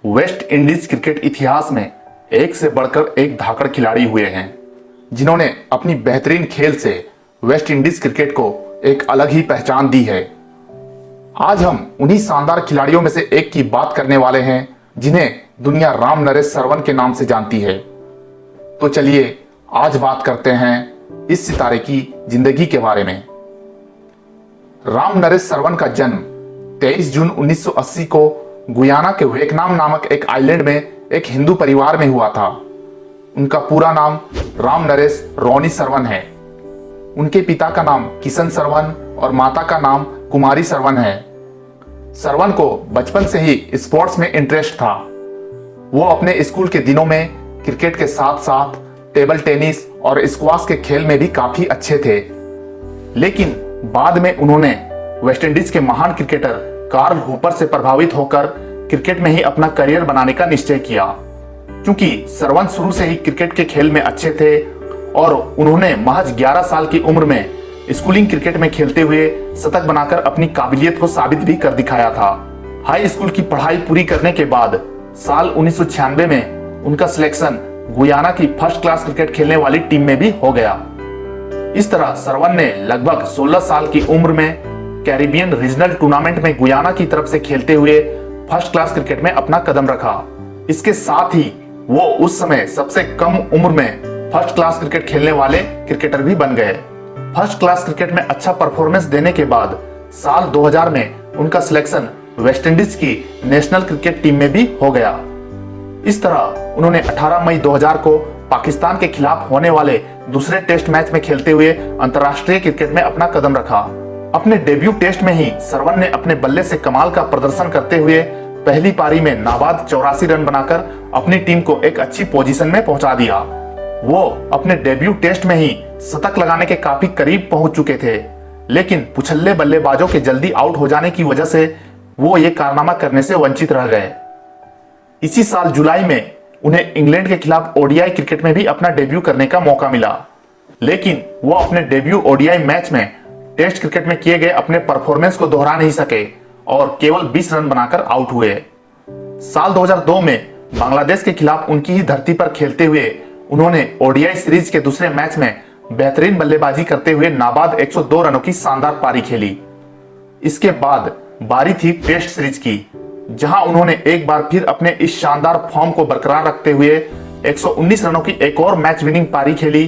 West Indies cricket इतिहास में एक से बढ़कर एक धाकड़ खिलाड़ी हुए हैं जिन्होंने अपनी बेहतरीन खेल से वेस्ट इंडीज क्रिकेट को एक अलग ही पहचान दी है। आज हम उन्हीं शानदार खिलाड़ियों में से एक की बात करने वाले हैं जिन्हें दुनिया रामनरेश सरवन के नाम से जानती है। तो चलिए आज बात करते हैं इस सितारे की जिंदगी के बारे में। रामनरेश सरवन का जन्म 23 जून 1980 को गुयाना के वियतनाम नामक एक आइलैंड में एक हिंदू परिवार में हुआ था। उनका पूरा नाम रामनरेश रोनी सरवन है। उनके पिता का नाम किशन सरवन और माता का नाम कुमारी सरवन है। सरवन को बचपन से ही स्पोर्ट्स में इंटरेस्ट था। वो अपने स्कूल के दिनों में क्रिकेट के साथ साथ टेबल टेनिस और स्क्वाश के खेल में भी काफी अच्छे थे। लेकिन बाद में उन्होंने वेस्टइंडीज के महान क्रिकेटर कार्ल हूपर से प्रभावित होकर क्रिकेट में ही अपना करियर बनाने का निश्चय किया। क्योंकि सरवन शुरू से ही क्रिकेट के खेल में अच्छे थे और उन्होंने महज 11 साल की उम्र में स्कूलिंग क्रिकेट में खेलते हुए शतक बनाकर अपनी काबिलियत को साबित भी कर दिखाया था। हाई स्कूल की पढ़ाई पूरी करने के बाद साल 1996 में उनका सिलेक्शन गुयाना की फर्स्ट क्लास क्रिकेट खेलने वाली टीम में भी हो गया। इस तरह सरवन ने लगभग 16 साल की उम्र में कैरिबियन रीजनल टूर्नामेंट में गुयाना की तरफ से खेलते हुए फर्स्ट क्लास क्रिकेट में अपना कदम रखा। इसके साथ ही वो उस समय सबसे कम उम्र में फर्स्ट क्लास क्रिकेट खेलने वाले क्रिकेटर भी बन गए। फर्स्ट क्लास क्रिकेट में अच्छा परफॉर्मेंस देने के बाद साल 2000 में उनका सिलेक्शन वेस्टइंडीज की नेशनल क्रिकेट टीम में भी हो गया। इस तरह उन्होंने 18 मई 2000 को पाकिस्तान के खिलाफ होने वाले दूसरे टेस्ट मैच में खेलते हुए अंतर्राष्ट्रीय क्रिकेट में अपना कदम रखा। अपने डेब्यू टेस्ट में ही सरवन ने अपने बल्ले से कमाल का प्रदर्शन करते हुए पहली पारी में नाबाद 84 रन बनाकर अपनी टीम को एक अच्छी पोजीशन में पहुंचा दिया। वो अपने डेब्यू टेस्ट में ही शतक लगाने के काफी करीब पहुंच चुके थे, लेकिन पुछल्ले बल्लेबाजों के जल्दी आउट हो जाने की वजह से वो ये कारनामा करने से वंचित रह गए। इसी साल जुलाई में उन्हें इंग्लैंड के खिलाफ ओडीआई क्रिकेट में भी अपना डेब्यू करने का मौका मिला, लेकिन वो अपने डेब्यू ओडीआई मैच में टेस्ट क्रिकेट में किए गए अपने परफॉर्मेंस को दोहरा नहीं सके और केवल 20 रन बनाकर आउट हुए। साल 2002 में बांग्लादेश के खिलाफ उनकी ही धरती पर खेलते हुए उन्होंने ओडीआई सीरीज के दूसरे मैच में बेहतरीन बल्लेबाजी करते हुए नाबाद 102 रनों की शानदार पारी खेली। इसके बाद बारी थी टेस्ट सीरीज की, जहां उन्होंने एक बार फिर अपने इस शानदार फॉर्म को बरकरार रखते हुए 119 रनों की एक और मैच विनिंग पारी खेली।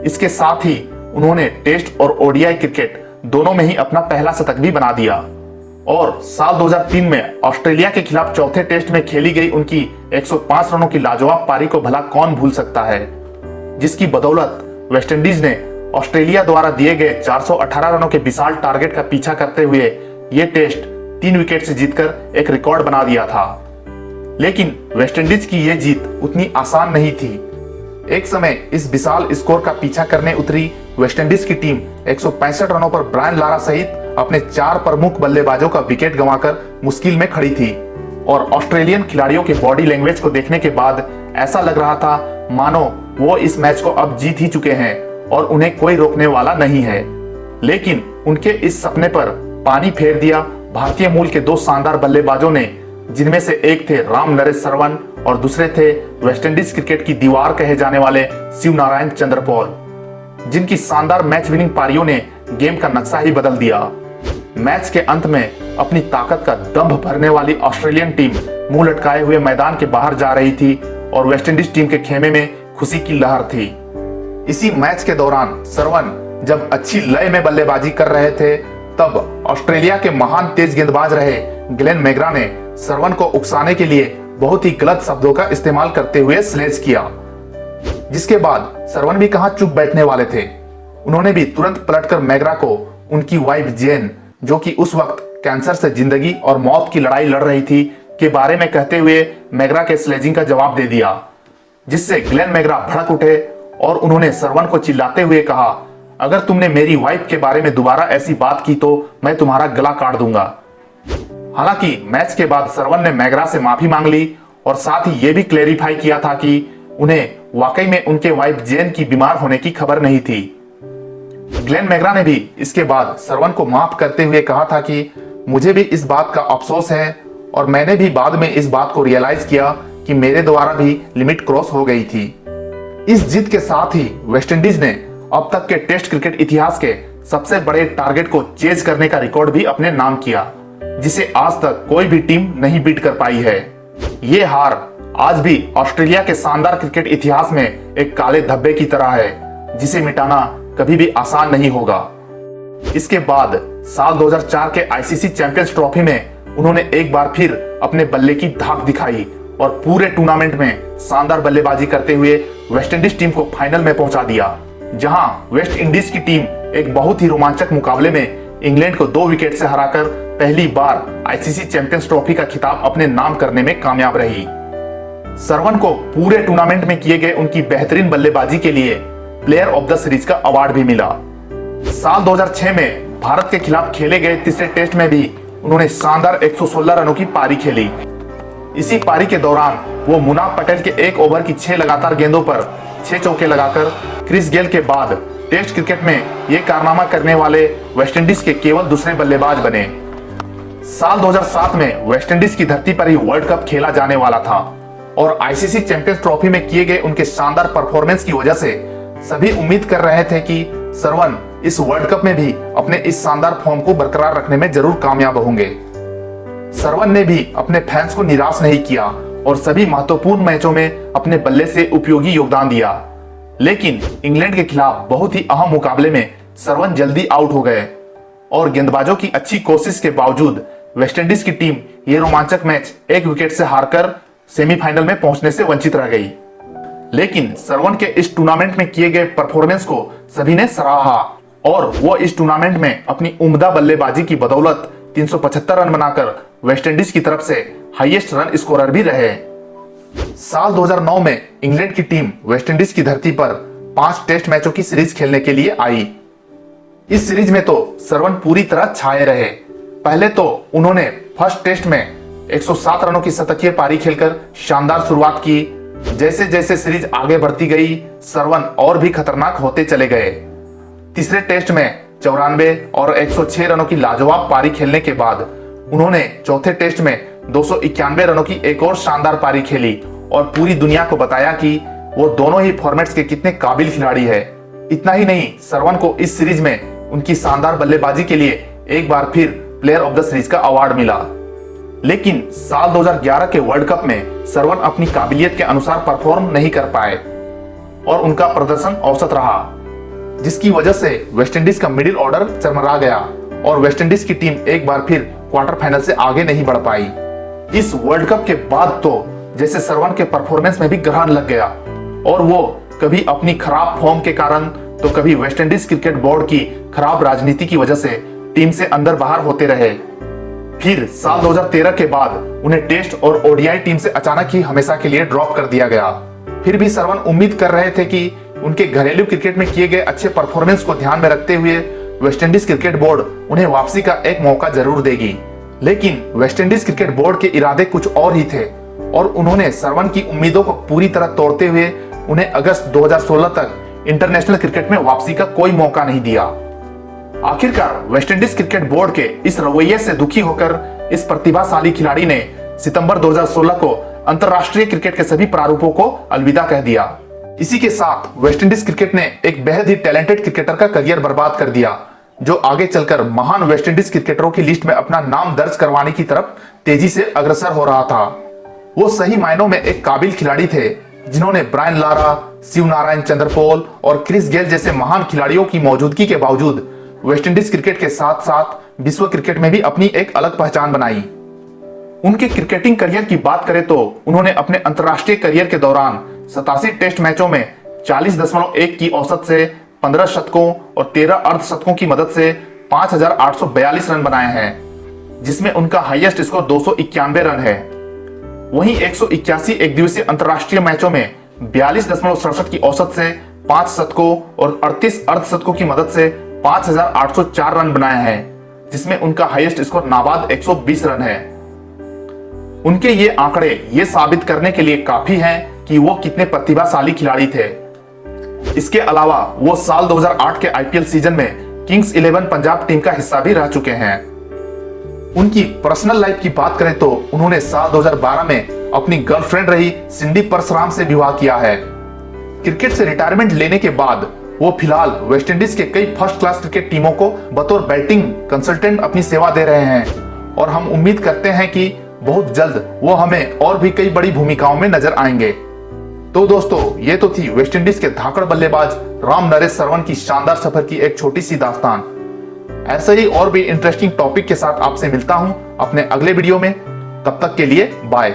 इसके साथ ही उन्होंने टेस्ट और ओडीआई क्रिकेट दोनों में ही अपना पहला शतक भी बना दिया। और साल 2003 में ऑस्ट्रेलिया के खिलाफ चौथे टेस्ट में खेली गई उनकी 105 रनों की लाजवाब पारी को भला कौन भूल सकता है, जिसकी बदौलत वेस्टइंडीज ने ऑस्ट्रेलिया द्वारा दिए गए 418 रनों के विशाल टारगेट का पीछा करते हुए ये टेस्ट 3 विकेट से जीतकर एक रिकॉर्ड बना दिया था। लेकिन वेस्टइंडीज की यह जीत उतनी आसान नहीं थी। एक समय इस विशाल स्कोर का पीछा करने उतरी वेस्टइंडीज की टीम 165 रनों पर ब्रायन लारा सहित अपने 4 प्रमुख बल्लेबाजों का विकेट गंवाकर मुश्किल में खड़ी थी। और ऑस्ट्रेलियन खिलाड़ियों के बॉडी लैंग्वेज को देखने के बाद ऐसा लग रहा था मानो वो इस मैच को अब जीत ही चुके हैं और उन्हें कोई रोकने वाला नहीं है। लेकिन उनके इस सपने पर पानी फेर दिया भारतीय मूल के 2 शानदार बल्लेबाजों ने, जिनमें से एक थे रामनरेश सरवन और दूसरे थे वेस्टइंडीज क्रिकेट की दीवार कहे जाने वाले शिवनारायण चंद्रपौल, जिनकी शानदार मैच विनिंग पारियों ने गेम का नक्शा ही बदल दिया। मैच के अंत में अपनी ताकत का दंभ भरने वाली ऑस्ट्रेलियन टीम मुंह लटकाए हुए मैदान के बाहर जा रही थी और वेस्टइंडीज टीम के खेमे में खुशी की लहर थी। इसी मैच के दौरान सरवन जब अच्छी लय में बल्लेबाजी कर रहे थे, तब ऑस्ट्रेलिया के महान तेज गेंदबाज रहे ग्लेन मैग्रा ने सरवन को उकसाने के लिए बहुत ही गलत शब्दों का इस्तेमाल करते हुए स्लेज किया, जिसके बाद सरवन भी कहां चुप बैठने वाले थे। उन्होंने भी तुरंत पलटकर मैग्रा को उनकी वाइफ जेन, जो कि उस वक्त कैंसर से जिंदगी और मौत की लड़ाई लड़ रही थी, के बारे में कहते हुए मैग्रा के स्लेजिंग का जवाब दे दिया, जिससे ग्लेन मैग्रा भड़क उठे और उन्होंने सरवन को चिल्लाते हुए कहा, अगर तुमने मेरी वाइफ के बारे में दोबारा ऐसी बात की तो मैं तुम्हारा गला काट दूंगा। हालांकि मैच के बाद सरवन ने मैग्रा से माफी मांग ली और साथ ही यह भी क्लेरिफाई किया था कि उन्हें वाकई में उनके वाइफ जेन की बीमार होने की खबर नहीं थी। ग्लेन मैग्रा ने भी इसके बाद सरवन को माफ करते हुए कहा था कि मुझे भी इस बात का अफसोस है और मैंने भी बाद में इस बात को रियलाइज किया कि मेरे द्वारा भी लिमिट क्रॉस हो गई थी। इस जीत के साथ ही वेस्टइंडीज ने अब तक के टेस्ट क्रिकेट इतिहास के सबसे बड़े टारगेट को चेज करने का रिकॉर्ड भी अपने नाम किया, जिसे आज तक कोई भी टीम नहीं बीट कर पाई है। ये हार आज भी ऑस्ट्रेलिया के शानदार क्रिकेट इतिहास में एक काले धब्बे की तरह है, जिसे मिटाना कभी भी आसान नहीं होगा। इसके बाद साल 2004 के आईसीसी चैंपियंस ट्रॉफी में उन्होंने एक बार फिर अपने बल्ले की धाक दिखाई और पूरे टूर्नामेंट में शानदार बल्लेबाजी करते हुए वेस्टइंडीज टीम को फाइनल में पहुंचा दिया, जहां वेस्ट इंडीज की टीम एक बहुत ही रोमांचक मुकाबले में इंग्लैंड को 2 विकेट से हराकर पहली बार आईसीसी चैंपियंस ट्रॉफी का खिताब अपने नाम करने में कामयाब रही। सरवन को पूरे टूर्नामेंट में किए गए उनकी बेहतरीन बल्लेबाजी के लिए प्लेयर ऑफ द सीरीज का अवार्ड भी मिला। साल 2006 में भारत के खिलाफ खेले गए तीसरे टेस्ट में भी उन्होंने शानदार 116 रनों की पारी खेली। इसी पारी के दौरान वो मुनाफ पटेल के 1 ओवर की 6 लगातार गेंदों पर 6 चौके लगाकर क्रिस गेल के बाद टेस्ट क्रिकेट में ये कारनामा करने वाले वेस्टइंडीज के केवल दूसरे बल्लेबाज बने। साल 2007 में वेस्टइंडीज की धरती पर ही वर्ल्ड कप खेला जाने वाला था और आईसीसी चैंपियंस ट्रॉफी में किए गए उनके शानदार परफॉर्मेंस की वजह से सभी उम्मीद कर रहे थे कि सरवन इस वर्ल्ड कप में भी अपने इस शानदार फॉर्म को बरकरार रखने में जरूर कामयाब होंगे। सरवन ने भी अपने फैंस को निराश नहीं किया और सभी महत्वपूर्ण मैचों में अपने बल्ले से उपयोगी योगदान दिया। लेकिन इंग्लैंड के खिलाफ बहुत ही अहम मुकाबले में सरवन जल्दी आउट हो गए और गेंदबाजों की अच्छी कोशिश के बावजूद वेस्टइंडीज की टीम ये रोमांचक मैच 1 विकेट से हारकर सेमीफाइनल में पहुंचने से वंचित रह गई। लेकिन सरवन के इस टूर्नामेंट में किए गए परफॉर्मेंस को सभी ने सराहा और वो इस टूर्नामेंट में अपनी उम्दा बल्लेबाजी की बदौलत 375 रन बनाकर वेस्टइंडीज की तरफ से हाईएस्ट रन स्कोरर भी रहे। साल 2009 में इंग्लैंड की टीम वेस्टइंडीज की धरती पर 5 टेस्ट मैचों की सीरीज खेलने के लिए आई। इस सीरीज में तो सरवन पूरी तरह छाए रहे। पहले तो उन्होंने फर्स्ट टेस्ट में 107 रनों की शतकीय पारी खेलकर शानदार शुरुआत की। जैसे जैसे सीरीज आगे बढ़ती गई, सरवन और भी खतरनाक होते चले गए। तीसरे टेस्ट में 94 और 106 रनों की लाजवाब पारी खेलने के बाद उन्होंने चौथे टेस्ट में 291 रनों की एक और शानदार पारी खेली और पूरी दुनिया को बताया कि वो दोनों ही फॉर्मेट्स के कितने काबिल खिलाड़ी है। इतना ही नहीं, सरवन को इस सीरीज में उनकी शानदार बल्लेबाजी के लिए एक बार फिर प्लेयर ऑफ द सीरीज का अवार्ड मिला। लेकिन साल 2011 के वर्ल्ड कप में सरवन अपनी काबिलियत के अनुसार परफॉर्म नहीं कर पाए और उनका प्रदर्शन औसत रहा, जिसकी वजह से वेस्टइंडीज का मिडिल ऑर्डर चरमरा गया और वेस्टइंडीज की टीम एक बार फिर क्वार्टर फाइनल से आगे नहीं बढ़ पाई। इस वर्ल्ड कप के बाद तो जैसे सरवन के परफॉर्मेंस में भी ग्रहण लग गया और वो कभी अपनी खराब फॉर्म के कारण तो कभी वेस्टइंडीज क्रिकेट बोर्ड की खराब राजनीति की वजह से टीम से अंदर बाहर होते रहे। फिर साल 2013 के बाद उन्हें टेस्ट और ओडीआई टीम से अचानक ही हमेशा के लिए ड्रॉप कर दिया गया। फिर भी सरवन उम्मीद कर रहे थे कि उनके घरेलू क्रिकेट में किए गए अच्छे परफॉर्मेंस को ध्यान में रखते हुए वेस्टइंडीज क्रिकेट बोर्ड उन्हें वापसी का एक मौका जरूर देगी। लेकिन वेस्टइंडीज क्रिकेट बोर्ड के इरादे कुछ और ही थे और उन्होंने सरवन की उम्मीदों को पूरी तरह तोड़ते हुए उन्हें अगस्त 2016 तक इंटरनेशनल क्रिकेट में वापसी का कोई मौका नहीं दिया। आखिरकार वेस्टइंडीज क्रिकेट बोर्ड के इस रवैये से दुखी होकर इस प्रतिभाशाली खिलाड़ी ने सितंबर 2016 को अंतरराष्ट्रीय क्रिकेट के सभी प्रारूपों को अलविदा कह दिया। इसी के साथ वेस्टइंडीज क्रिकेट ने एक बेहद ही टैलेंटेड क्रिकेटर का करियर बर्बाद कर दिया, जो आगे चलकर महान वेस्टइंडीज क्रिकेटरों की लिस्ट में अपना नाम दर्ज करवाने की तरफ तेजी से अग्रसर हो रहा था। वो सही मायनों में एक काबिल खिलाड़ी थे, जिन्होंने ब्रायन लारा, शिवनारायण चंद्रपोल और क्रिस गेल जैसे महान खिलाड़ियों की मौजूदगी के बावजूद वेस्टइंडीज क्रिकेट के साथ साथ विश्व क्रिकेट में भी अपनी एक अलग पहचान बनाई। उनके क्रिकेटिंग करियर की बात करें तो उन्होंने अपने अंतर्राष्ट्रीय करियर के दौरान 87 टेस्ट मैचों में 40.1 की औसत से 15 शतकों और 13 अर्धशतकों की मदद से 5,842 रन बनाए हैं, जिसमें उनका हाईएस्ट स्कोर 291 रन है। वहीं 181 एक दिवसीय अंतर्राष्ट्रीय मैचों में 42.67 की औसत से 5 शतकों और 38 अर्धशतकों की मदद से 5,804 रन बनाए हैं, जिसमें उनका हाईएस्ट स्कोर नाबाद 120 रन है। उनके ये आंकड़े ये साबित करने के लिए काफी हैं कि वो कितने प्रतिभाशाली खिलाड़ी थे। इसके अलावा वो साल 2008 के आईपीएल सीजन में किंग्स 11 पंजाब टीम का हिस्सा भी रह चुके हैं। उनकी पर्सनल लाइफ की बात करें तो उन्होंने साल 2012 में अपनी गर्लफ्रेंड रही सिंडी परसराम से विवाह किया है। क्रिकेट से रिटायरमेंट लेने के बाद वो फिलहाल वेस्टइंडीज के कई फर्स्ट क्लास क्रिकेट टीमों को बतौर बैटिंग कंसल्टेंट अपनी सेवा दे रहे हैं और हम उम्मीद करते हैं कि बहुत जल्द वो हमें और भी कई बड़ी भूमिकाओं में नजर आएंगे। तो दोस्तों, ये तो थी वेस्टइंडीज के धाकड़ बल्लेबाज राम नरेश सरवन की शानदार सफर की एक छोटी सी दास्तान। ऐसे ही और भी इंटरेस्टिंग टॉपिक के साथ आपसे मिलता हूं अपने अगले वीडियो में। तब तक के लिए बाय।